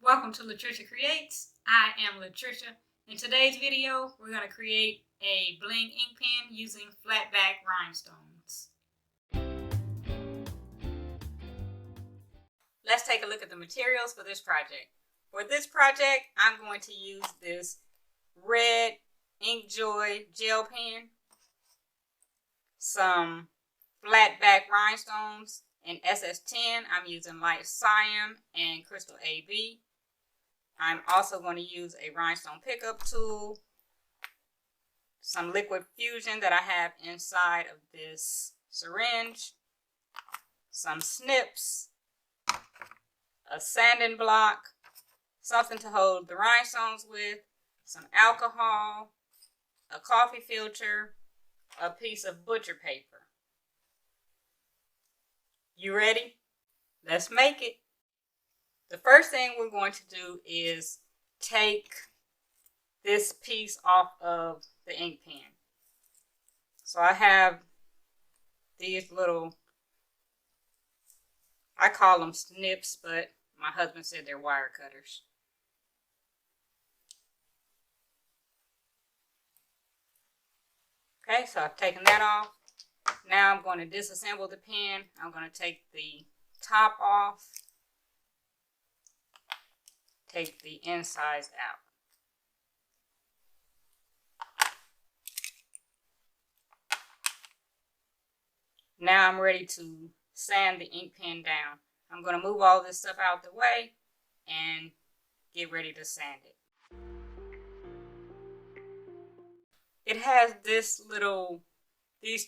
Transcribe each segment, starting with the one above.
Welcome to Latricia Creates. I am Latricia. In today's video, we're going to create a bling ink pen using flatback rhinestones. Let's take a look at the materials for this project. For this project, I'm going to use this red Ink Joy gel pen, some flatback rhinestones in SS10. I'm using light cyan and crystal AB. I'm also going to use a rhinestone pickup tool, some liquid fusion that I have inside of this syringe, some snips, a sanding block, something to hold the rhinestones with, some alcohol, a coffee filter, a piece of butcher paper. You ready? Let's make it. The first thing we're going to do is take this piece off of the ink pen. So I have these little, I call them snips, but my husband said they're wire cutters. Okay, so I've taken that off. Now I'm going to disassemble the pen. I'm going to take the top off. Take the insides out. Now I'm ready to sand the ink pen down. I'm going to move all this stuff out the way and get ready to sand it. It has these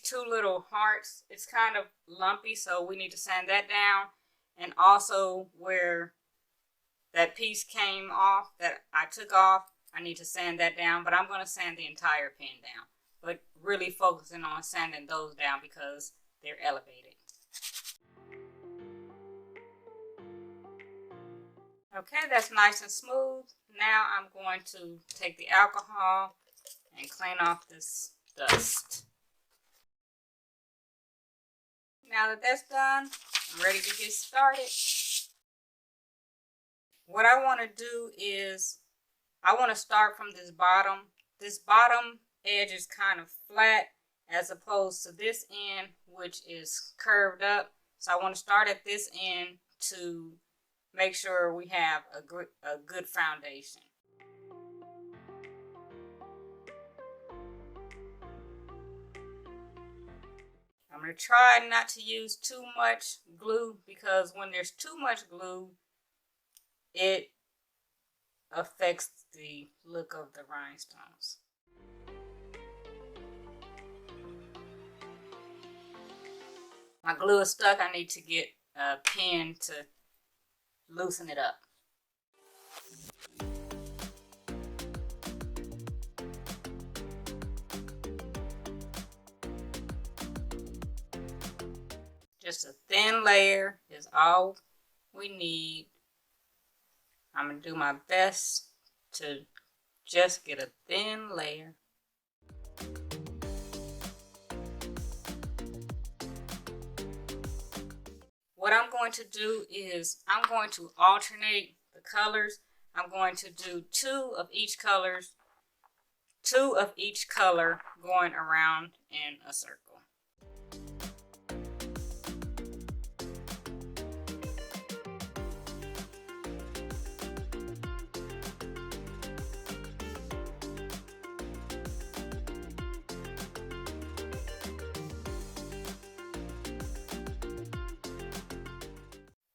two little hearts. It's kind of lumpy, so we need to sand that down. And also where that piece came off, that I took off, I need to sand that down, but I'm going to sand the entire pen down, but really focusing on sanding those down because they're elevated. Okay, that's nice and smooth. Now I'm going to take the alcohol and clean off this dust. Now that that's done, I'm ready to get started. What I want to do is, I want to start from this bottom. This bottom edge is kind of flat as opposed to this end, which is curved up. So I want to start at this end to make sure we have a good foundation. I'm going to try not to use too much glue because when there's too much glue, it affects the look of the rhinestones. My glue is stuck. I need to get a pen to loosen it up. Just a thin layer is all we need. I'm going to do my best to just get a thin layer. What I'm going to do is I'm going to alternate the colors. I'm going to do two of each color going around in a circle.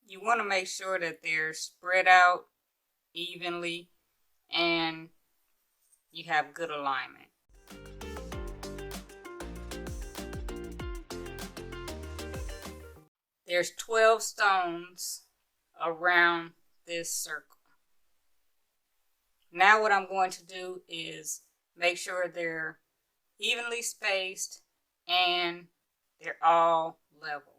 You want to make sure that they're spread out evenly and you have good alignment. There's 12 stones around this circle. Now what I'm going to do is make sure they're evenly spaced and they're all level.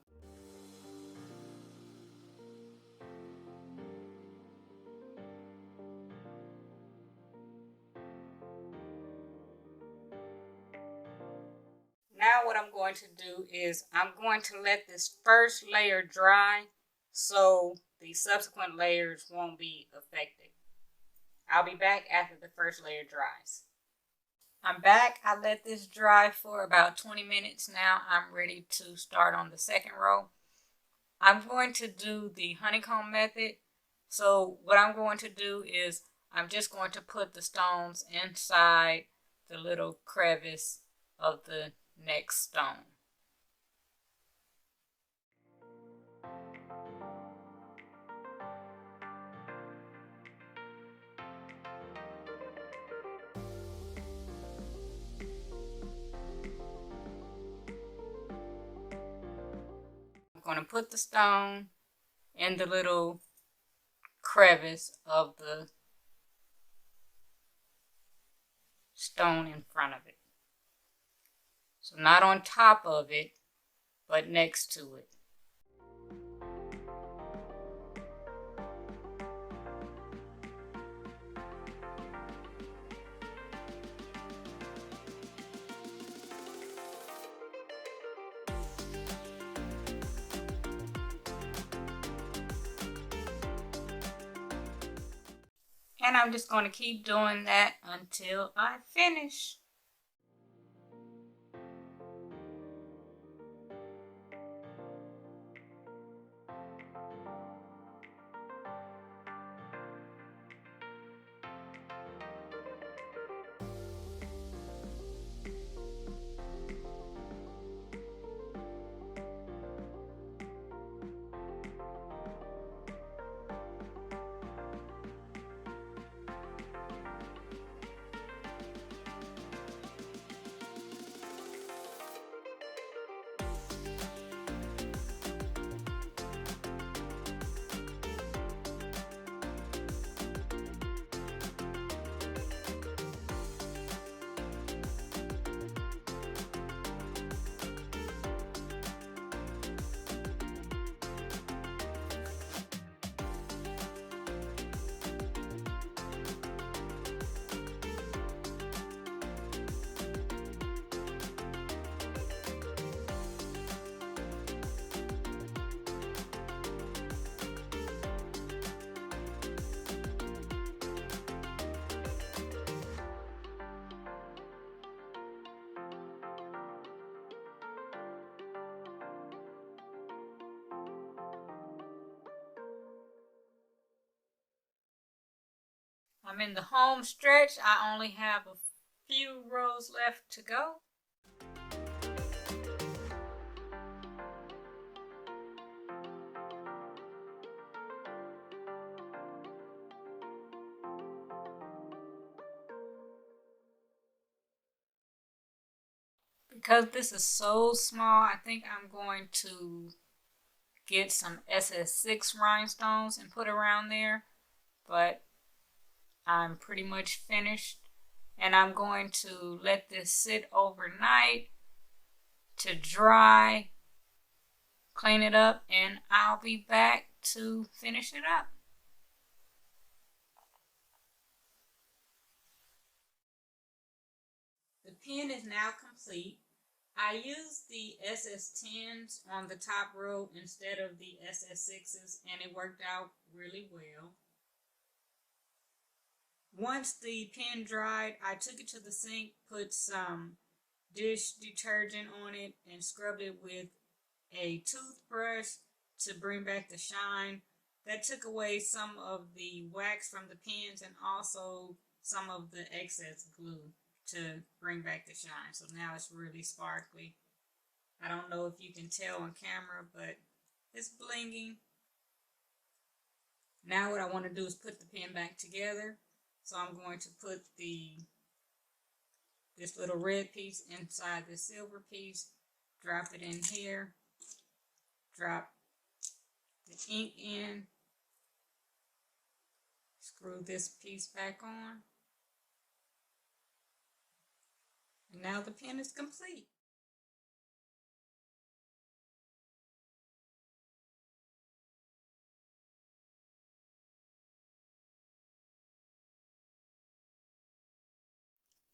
Now what I'm going to do is I'm going to let this first layer dry so the subsequent layers won't be affected. I'll be back after the first layer dries. I'm back. I let this dry for about 20 minutes now. I'm ready to start on the second row. I'm going to do the honeycomb method. So what I'm going to do is I'm just going to put the stones inside the little crevice of the next stone. I'm going to put the stone in the little crevice of the stone in front of it. So not on top of it, but next to it. And I'm just going to keep doing that until I finish. I'm in the home stretch. I only have a few rows left to go. Because this is so small, I think I'm going to get some SS6 rhinestones and put around there. But I'm pretty much finished, and I'm going to let this sit overnight to dry, clean it up, and I'll be back to finish it up. The pen is now complete. I used the SS10s on the top row instead of the SS6s, and it worked out really well. Once the pen dried, I took it to the sink, put some dish detergent on it, and scrubbed it with a toothbrush to bring back the shine. That took away some of the wax from the pens and also some of the excess glue to bring back the shine. So now it's really sparkly. I don't know if you can tell on camera, but it's blinging. Now what I want to do is put the pen back together. So I'm going to put this little red piece inside the silver piece, drop it in here, drop the ink in, screw this piece back on, and now the pen is complete.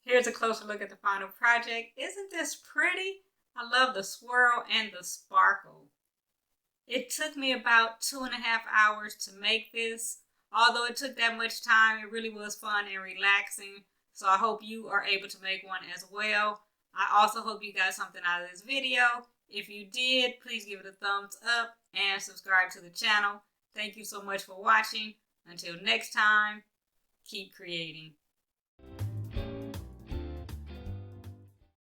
Here's a closer look at the final project. Isn't this pretty? I love the swirl and the sparkle. It took me about 2.5 hours to make this. Although it took that much time, it really was fun and relaxing. So I hope you are able to make one as well. I also hope you got something out of this video. If you did, please give it a thumbs up and subscribe to the channel. Thank you so much for watching. Until next time, keep creating.